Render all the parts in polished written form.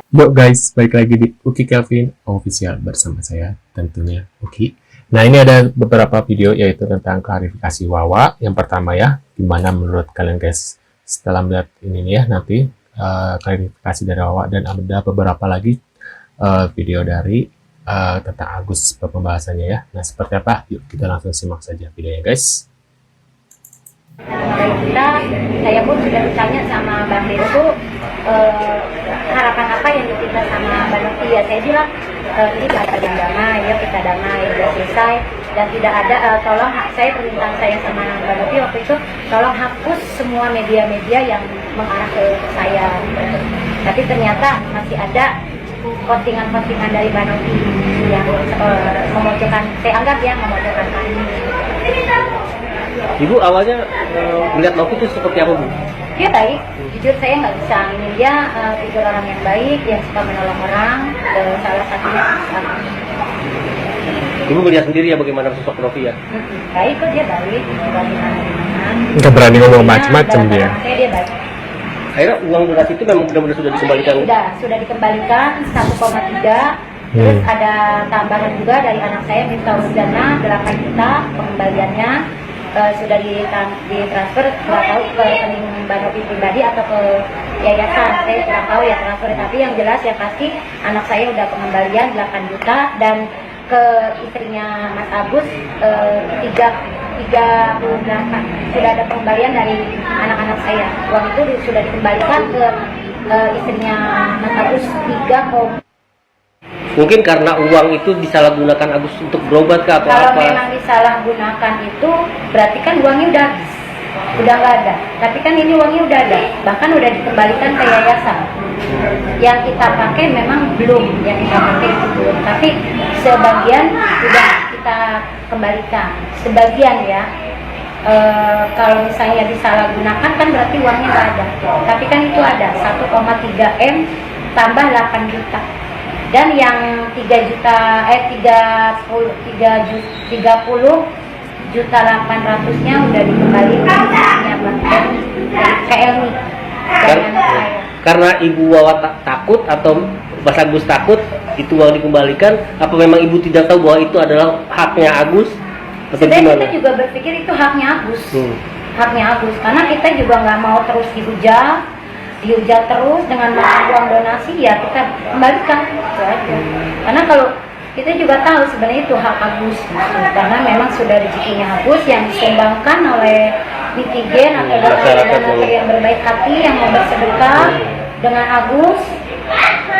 Yuk guys, balik lagi di Uki Kelvin Official bersama saya tentunya Uki. Nah ini ada beberapa video yaitu tentang klarifikasi Wawa. Yang pertama ya, gimana menurut kalian guys setelah melihat ini nih ya nanti klarifikasi dari Wawa, dan ada beberapa lagi video dari tentang Agus pembahasannya ya. Nah seperti apa? Yuk kita langsung simak saja videonya guys. Saya pun sudah bertanya sama Bang Dewo harapan apa yang diberikan sama Mbak Novi. Ya saya bilang ini ada yang damai, ya kita damai, sudah selesai, dan tidak ada tolong saya permintaan saya sama Mbak Novi waktu itu, tolong hapus semua media-media yang mengarah ke saya. Tapi ternyata masih ada postingan-postingan dari Mbak Novi yang memojokkan, saya anggap ya memojokkan kami. Ibu awalnya melihat Novi itu seperti apa, Bu? Dia baik, jujur saya nggak bisa angin dia, figur orang yang baik, yang suka menolong orang, salah satunya Ibu melihat sendiri ya bagaimana sosok Novi ya? baik kok, dia baik, berani Nggak berani ngomong macam-macam dia. Dia baik. Akhirnya uang donasi itu memang benar-benar sudah dikembalikan? Sudah dikembalikan 1,3. Terus ada tambahan juga dari anak saya, Miftah Uzana, 8 juta pengembaliannya. Sudah ditransfer, nggak tahu ke rekening Mbak Novi pribadi atau ke yayasan, saya kurang tahu ya transfer, tapi yang jelas yang pasti anak saya udah pengembalian 8 juta, dan ke istrinya Mas Agus 38 sudah ada pengembalian dari anak-anak saya. Uang itu sudah dikembalikan ke istrinya Mas Agus 3. Mungkin karena uang itu disalahgunakan Agus untuk berobat kah atau Kalau apa? memang disalahgunakan itu berarti kan uangnya udah habis, udah nggak ada. Tapi kan ini uangnya udah ada, bahkan udah dikembalikan ke yayasan. Yang kita pakai memang belum, yang kita pakai itu belum. Tapi sebagian sudah kita kembalikan, sebagian ya. Kalau misalnya disalahgunakan kan berarti uangnya nggak ada. Tapi kan itu ada 1,3 M tambah 8 juta. Dan yang 30 juta 800-nya udah dikembalikan ke Elmi. Karena Ibu Wawa takut atau Mas Agus takut itu uang dikembalikan, apa memang Ibu tidak tahu bahwa itu adalah haknya Agus? Sebenarnya kita juga berpikir itu haknya Agus. Haknya Agus, karena kita juga nggak mau terus dihujat terus dengan uang donasi, ya kita kembalikan itu aja. Karena kalau kita juga tahu sebenarnya itu hak Agus, karena memang sudah rezekinya Agus yang disumbangkan oleh netizen atau donatur yang berbaik hati yang mau bersedekah dengan Agus.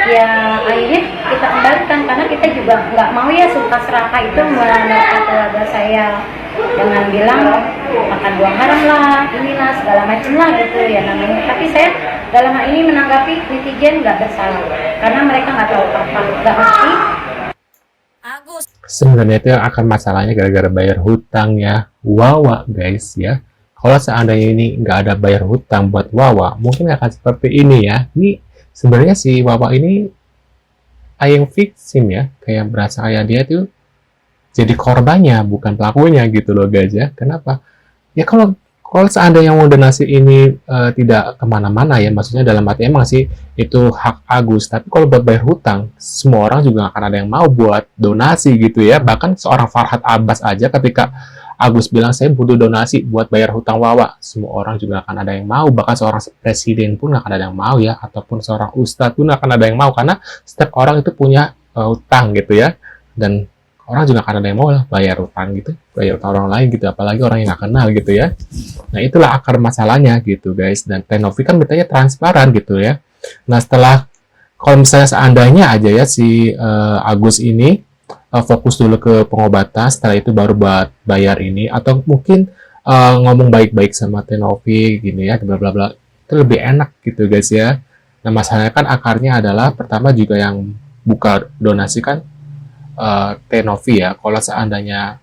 Ya akhirnya kita kembalikan, karena kita juga nggak mau ya suka seraka itu melalui keluarga saya dengan bilang makan uang haram lah, inilah segala macam lah gitu ya namanya. Tapi saya dalam hal ini menanggapi netizen nggak bersalah, karena mereka nggak tahu apa, nggak ngerti. Agus. Sebenarnya itu akan masalahnya gara-gara bayar hutang ya Wawa guys ya. Kalau seandainya ini nggak ada bayar hutang buat Wawa, mungkin akan seperti ini ya. Ini sebenarnya si Wawa ini yang victim ya, kayak berasa kayak dia tuh jadi korbannya bukan pelakunya gitu loh guys ya. Kenapa? Ya kalau seandainya mau donasi ini tidak kemana-mana ya, maksudnya dalam arti emang sih itu hak Agus, tapi kalau buat bayar hutang semua orang juga akan ada yang mau buat donasi gitu ya. Bahkan seorang Farhad Abbas aja ketika Agus bilang saya butuh donasi buat bayar hutang Wawa, semua orang juga akan ada yang mau. Bahkan seorang presiden pun akan ada yang mau ya, ataupun seorang ustadz pun akan ada yang mau, karena setiap orang itu punya hutang gitu ya, dan orang juga akan ada yang mau lah bayar utang gitu, bayar utang orang lain gitu, apalagi orang yang nggak kenal gitu ya. Nah itulah akar masalahnya gitu guys. Dan Tenovi kan mintanya transparan gitu ya. Nah setelah, kalau misalnya seandainya aja ya si Agus ini fokus dulu ke pengobatan, setelah itu baru buat bayar ini, atau mungkin ngomong baik-baik sama Tenovi gini ya, bla bla bla, itu lebih enak gitu guys ya. Nah masalahnya kan akarnya adalah pertama juga yang buka donasi kan Tenovi ya. Kalau seandainya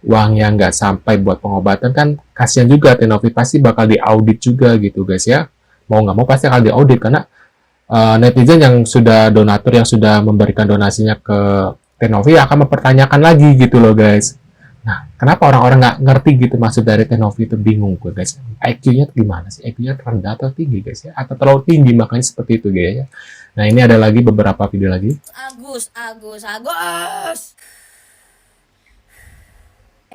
uangnya nggak sampai buat pengobatan kan kasihan juga, Tenovi pasti bakal diaudit juga gitu guys ya. Mau nggak mau pasti akan diaudit, karena netizen yang sudah donatur yang sudah memberikan donasinya ke Tenovi akan mempertanyakan lagi gitu loh guys. Nah, kenapa orang-orang nggak ngerti gitu maksud dari Tenovi itu, bingung gue guys. IQ-nya gimana sih? IQ-nya rendah atau tinggi guys ya? Atau terlalu tinggi makanya seperti itu guys ya. Nah, ini ada lagi beberapa video lagi. Agus.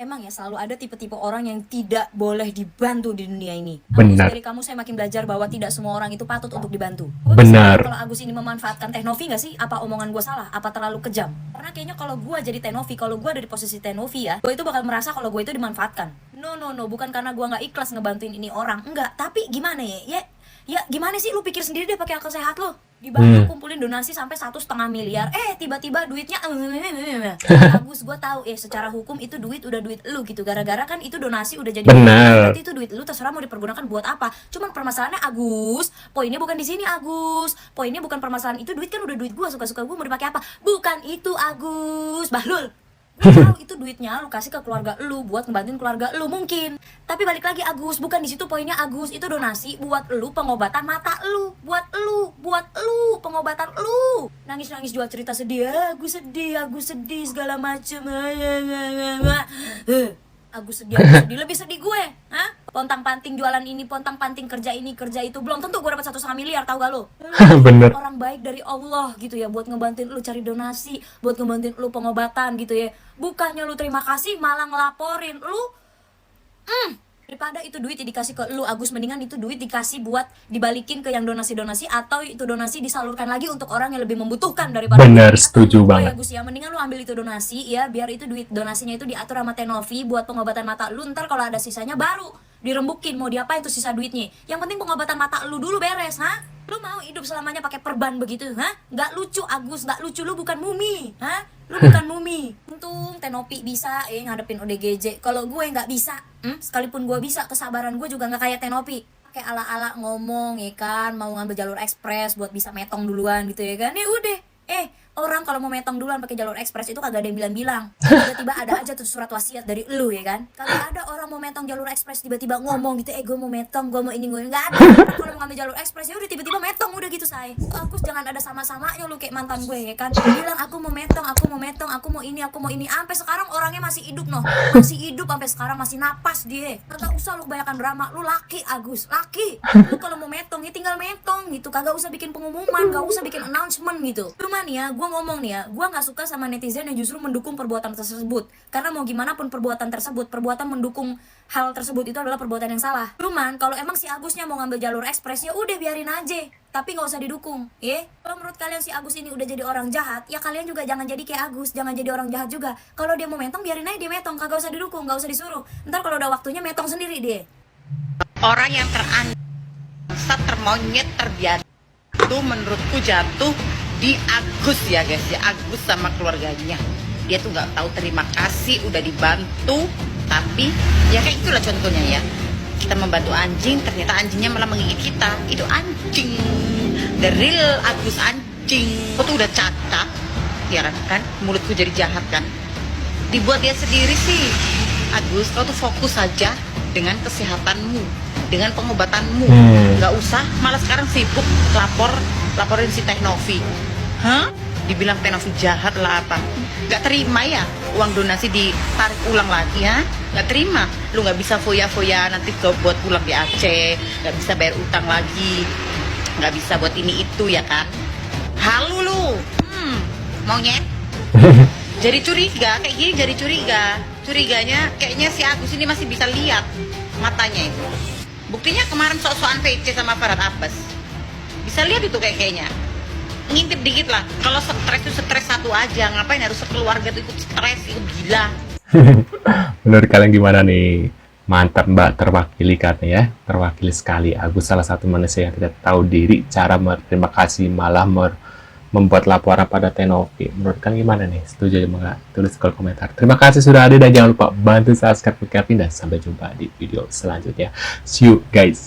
Emang ya selalu ada tipe-tipe orang yang tidak boleh dibantu di dunia ini. Benar. Dari kamu saya makin belajar bahwa tidak semua orang itu patut untuk dibantu. Benar. Kalau Agus ini memanfaatkan Tenovi nggak sih? Apa omongan gue salah? Apa terlalu kejam? Karena kayaknya kalau gue jadi Tenovi, kalau gue ada di posisi Tenovi ya, gue itu bakal merasa kalau gue itu dimanfaatkan. No, bukan karena gue nggak ikhlas ngebantuin ini orang, enggak. Tapi gimana ya gimana sih, lu pikir sendiri deh pakai akal sehat lo. Dibantu kumpulin donasi sampai 1,5 miliar, tiba-tiba duitnya Agus, gue tahu secara hukum itu duit udah duit lu gitu, gara-gara kan itu donasi udah jadi Benar. berarti itu duit lu, terserah mau dipergunakan buat apa. Cuman permasalahannya Agus, poinnya bukan di sini Agus, poinnya bukan permasalahan itu, duit kan udah duit gue, suka-suka gue mau dipakai apa, bukan itu Agus, Bahlul. Gue tahu itu duitnya lu kasih ke keluarga lu buat ngebantuin keluarga lu mungkin. Tapi balik lagi Agus, bukan di situ poinnya Agus. Itu donasi buat lu pengobatan mata lu, buat lu pengobatan lu. Nangis jual cerita sedih, Agus sedih segala macem. Agus sedih, lebih sedih gue. Pontang-panting jualan ini, pontang-panting kerja ini, kerja itu, belum tentu gue dapat 1,5 miliar, tahu gak lo? Bener. Orang baik dari Allah gitu ya, buat ngebantuin lu cari donasi, buat ngebantuin lu pengobatan gitu ya. Bukannya lu terima kasih malah ngelaporin lu. Daripada itu duit dikasih ke lu Agus, mendingan itu duit dikasih buat dibalikin ke yang donasi-donasi, atau itu donasi disalurkan lagi untuk orang yang lebih membutuhkan daripada. Bener, setuju ya banget. Agus ya, mendingan lu ambil itu donasi ya, biar itu duit donasinya itu diatur sama Tenovi buat pengobatan mata lu. Ntar kalau ada sisanya baru dirembukin mau diapain tuh sisa duitnya. Yang penting pengobatan mata lu dulu beres, Lu mau hidup selamanya pakai perban begitu, Nggak lucu Agus, nggak lucu, lu bukan mumi, Lu bukan mumi. Untung Tenovi bisa ngadepin ODGJ. Kalau gue nggak bisa, sekalipun gue bisa, kesabaran gue juga nggak kayak Tenovi. Kayak ala-ala ngomong ya kan, mau ngambil jalur ekspres buat bisa metong duluan gitu ya kan. Ya udah, orang kalau mau metong duluan pakai jalur ekspres itu kagak ada yang bilang-bilang. Tiba-tiba ada aja tuh surat wasiat dari lu ya kan. Kagak ada orang mau metong jalur ekspres tiba-tiba ngomong gitu, gue mau metong, gue mau ini, gue nggak ada. Kalau mau ngambil jalur ekspres ya udah tiba-tiba metong udah gitu, say. Agus, jangan ada sama-samanya lu kayak mantan gue ya kan. Bilang aku mau metong, aku mau ini. Sampai sekarang orangnya masih hidup masih hidup sampai sekarang, masih napas dia. Kagak usah lu kebanyakan drama, lu laki Agus, laki. Lu kalau mau metong ya tinggal metong gitu, kagak usah bikin pengumuman, gak usah bikin announcement gitu. Cuman ya gue ngomong nih ya, gue nggak suka sama netizen yang justru mendukung perbuatan tersebut. Karena mau gimana pun perbuatan mendukung hal tersebut itu adalah perbuatan yang salah. Cuman kalau emang si Agusnya mau ngambil jalur ekspres ya udah biarin aja, tapi nggak usah didukung, ya. Kalau menurut kalian si Agus ini udah jadi orang jahat, ya kalian juga jangan jadi kayak Agus, jangan jadi orang jahat juga. Kalau dia mau metong biarin aja dia metong, kagak usah didukung, nggak usah disuruh. Ntar kalau udah waktunya metong sendiri dia. Orang yang termonyet terbiasa itu menurutku jatuh di Agus ya guys ya, Agus sama keluarganya. Dia tuh nggak tahu terima kasih udah dibantu, tapi ya kayak itulah contohnya ya, kita membantu anjing ternyata anjingnya malah menggigit kita. Itu anjing, the real Agus anjing. Aku tuh udah cacat ya kan, mulutku jadi jahat kan, dibuat dia sendiri sih. Agus, kau tuh fokus saja dengan kesehatanmu, dengan pengobatanmu, nggak usah malah sekarang sibuk laporin si Tenovi. Dibilang Tenovi jahat lah apa? Nggak terima ya uang donasi ditarik ulang lagi ya? Nggak terima. Lu nggak bisa foya-foya nanti buat pulang di Aceh, nggak bisa bayar utang lagi, nggak bisa buat ini itu ya kan? Halu lu, monyet. Jadi curiga kayak gini, jadi curiganya kayaknya si Agus ini masih bisa lihat matanya itu. Buktinya kemarin sok-sokan PC sama Farhad Abbas, bisa lihat itu kayaknya. Ngintip dikit lah. Kalau stres itu stres satu aja, ngapain harus sekeluarga tuh ikut stres, itu gila. Menurut kalian gimana nih? Mantap Mbak, terwakili kan ya, terwakili sekali. Agus salah satu manusia yang tidak tahu diri, cara berterima kasih malah membuat laporan pada Tenovi. Menurut kalian gimana nih? Setuju atau enggak? Tulis di kolom komentar. Terima kasih sudah hadir dan jangan lupa bantu subscribe Kevin dan sampai jumpa di video selanjutnya. See you guys.